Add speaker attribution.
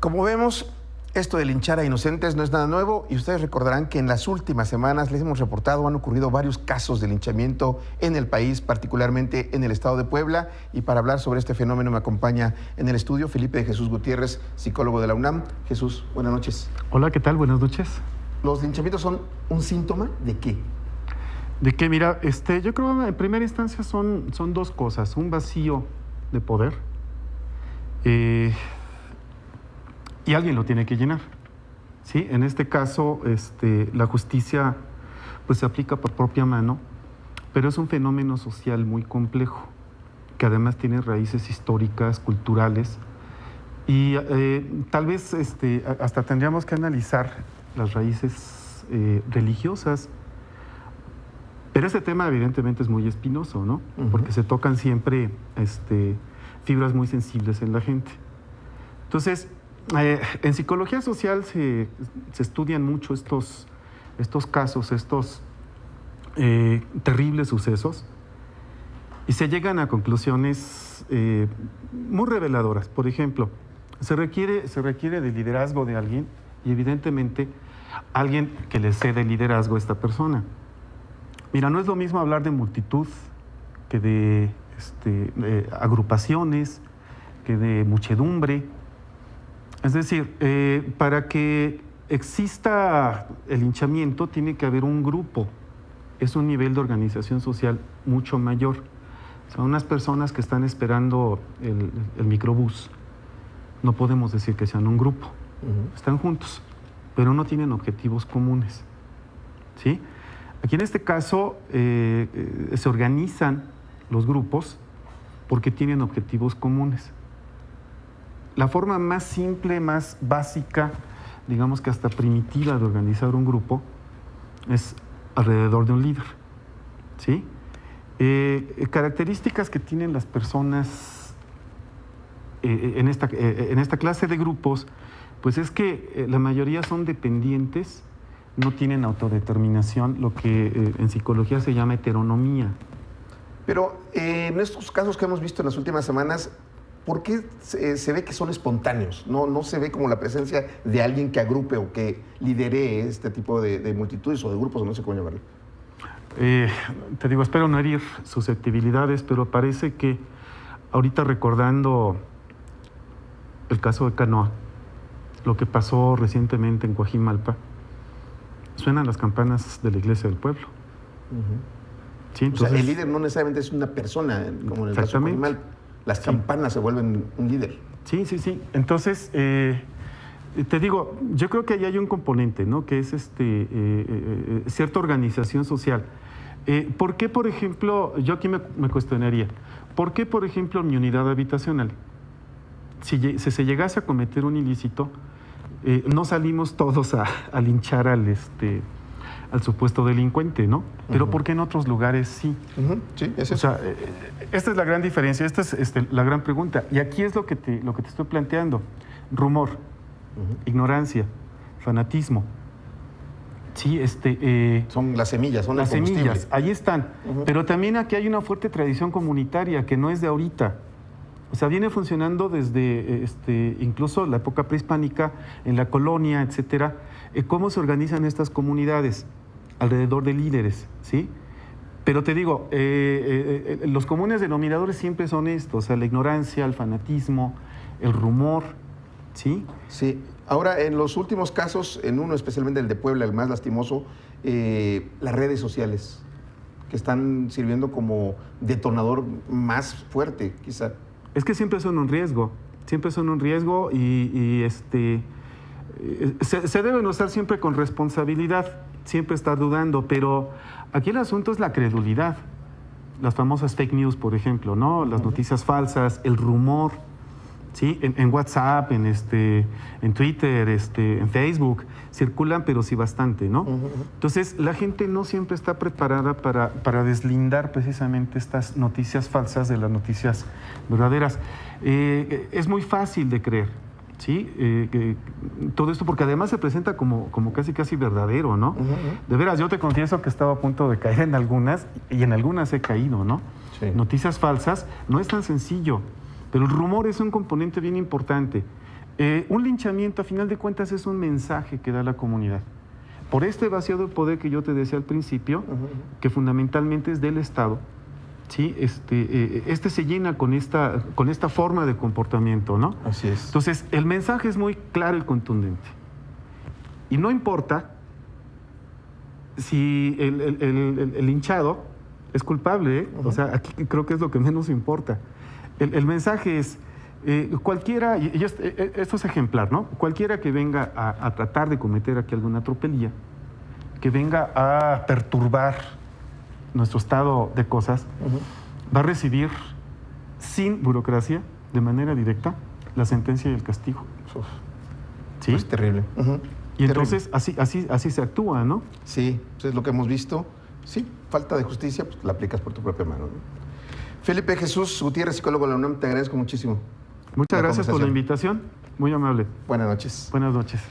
Speaker 1: Como vemos, esto de linchar a inocentes no es nada nuevo y ustedes recordarán que en las últimas semanas les hemos reportado han ocurrido varios casos de linchamiento en el país, particularmente en el estado de Puebla. Y para hablar sobre este fenómeno me acompaña en el estudio Felipe de Jesús Gutiérrez, psicólogo de la UNAM. Jesús, buenas noches.
Speaker 2: Hola, ¿qué tal? Buenas noches.
Speaker 1: ¿Los linchamientos son un síntoma de qué?
Speaker 2: De que, mira, yo creo que en primera instancia son dos cosas. Un vacío de poder y alguien lo tiene que llenar. ¿Sí? En este caso, la justicia pues se aplica por propia mano, pero es un fenómeno social muy complejo, que además tiene raíces históricas, culturales, y tal vez hasta tendríamos que analizar las raíces religiosas. Pero ese tema evidentemente es muy espinoso, ¿no? Porque se tocan siempre fibras muy sensibles en la gente. Entonces, en psicología social se estudian mucho estos casos, estos terribles sucesos, y se llegan a conclusiones muy reveladoras. Por ejemplo, se requiere de liderazgo de alguien, y evidentemente alguien que le cede liderazgo a esta persona. Mira, no es lo mismo hablar de multitud que de agrupaciones, que de muchedumbre. Es decir, para que exista el linchamiento tiene que haber un grupo. Es un nivel de organización social mucho mayor. Son unas personas que están esperando el microbús. No podemos decir que sean un grupo. Están juntos, pero no tienen objetivos comunes. ¿Sí? Aquí en este caso se organizan los grupos porque tienen objetivos comunes. La forma más simple, más básica, digamos que hasta primitiva de organizar un grupo es alrededor de un líder. ¿Sí? Características que tienen las personas en esta clase de grupos, pues es que la mayoría son dependientes, no tienen autodeterminación, lo que en psicología se llama heteronomía.
Speaker 1: Pero en estos casos que hemos visto en las últimas semanas, ¿por qué se ve que son espontáneos? No se ve como la presencia de alguien que agrupe o que lidere este tipo de multitudes o de grupos, no sé cómo llamarlo.
Speaker 2: Te digo, espero no herir susceptibilidades, pero parece que ahorita recordando el caso de Canoa, lo que pasó recientemente en Coajimalpa, suenan las campanas de la iglesia del pueblo. ¿Sí? Entonces,
Speaker 1: o sea, el líder no necesariamente es una persona, como en el caso de Coajimalpa. Las campanas se vuelven un líder.
Speaker 2: Sí. Entonces, te digo, yo creo que ahí hay un componente, ¿no? Que es cierta organización social. ¿Por qué, por ejemplo, yo aquí me cuestionaría, ¿por qué, por ejemplo, en mi unidad habitacional, si se llegase a cometer un ilícito, no salimos todos a linchar al supuesto delincuente, ¿no? Pero ¿por qué en otros lugares sí?
Speaker 1: Sí, es eso.
Speaker 2: O sea, esta es la gran diferencia, esta es la gran pregunta. Y aquí es lo que te estoy planteando. Rumor, ignorancia, fanatismo. Sí,
Speaker 1: son las semillas, son
Speaker 2: las semillas, ahí están. Pero también aquí hay una fuerte tradición comunitaria que no es de ahorita. O sea, viene funcionando desde incluso la época prehispánica, en la colonia, etcétera. ¿Cómo se organizan estas comunidades? Alrededor de líderes, ¿sí? Pero te digo, los comunes denominadores siempre son estos, o sea, la ignorancia, el fanatismo, el rumor, ¿sí?
Speaker 1: Sí. Ahora, en los últimos casos, en uno especialmente el de Puebla, el más lastimoso, las redes sociales, que están sirviendo como detonador más fuerte, quizá.
Speaker 2: Es que siempre son un riesgo y se deben usar siempre con responsabilidad, siempre estar dudando, pero aquí el asunto es la credulidad. Las famosas fake news, por ejemplo, ¿no? Las noticias falsas, el rumor, ¿sí? En WhatsApp, en Twitter, en Facebook, circulan, pero sí bastante, ¿no? Entonces, la gente no siempre está preparada para deslindar precisamente estas noticias falsas de las noticias verdaderas. Es muy fácil de creer, ¿sí? Todo esto, porque además se presenta como casi verdadero, ¿no? De veras, yo te confieso que estaba a punto de caer en algunas, y en algunas he caído, ¿no? Sí. Noticias falsas, no es tan sencillo. Pero el rumor es un componente bien importante. Un linchamiento, a final de cuentas, es un mensaje que da la comunidad. Por este vacío de poder que yo te decía al principio, que fundamentalmente es del Estado, ¿sí? Este se llena con esta forma de comportamiento, ¿no?
Speaker 1: Así es.
Speaker 2: Entonces, el mensaje es muy claro y contundente. Y no importa si el linchado es culpable, ¿eh? O sea, aquí creo que es lo que menos importa. El mensaje es, cualquiera, y esto es ejemplar, ¿no? Cualquiera que venga a tratar de cometer aquí alguna tropelía, que venga a perturbar nuestro estado de cosas, va a recibir sin burocracia, de manera directa, la sentencia y el castigo. ¿Sí?
Speaker 1: Es terrible.
Speaker 2: Y entonces así se actúa, ¿no?
Speaker 1: Sí, pues es lo que hemos visto. Sí, falta de justicia, pues la aplicas por tu propia mano, ¿no? Felipe Jesús Gutiérrez, psicólogo de la UNAM, te agradezco muchísimo.
Speaker 2: Muchas gracias por la invitación. Muy amable.
Speaker 1: Buenas noches.
Speaker 2: Buenas noches.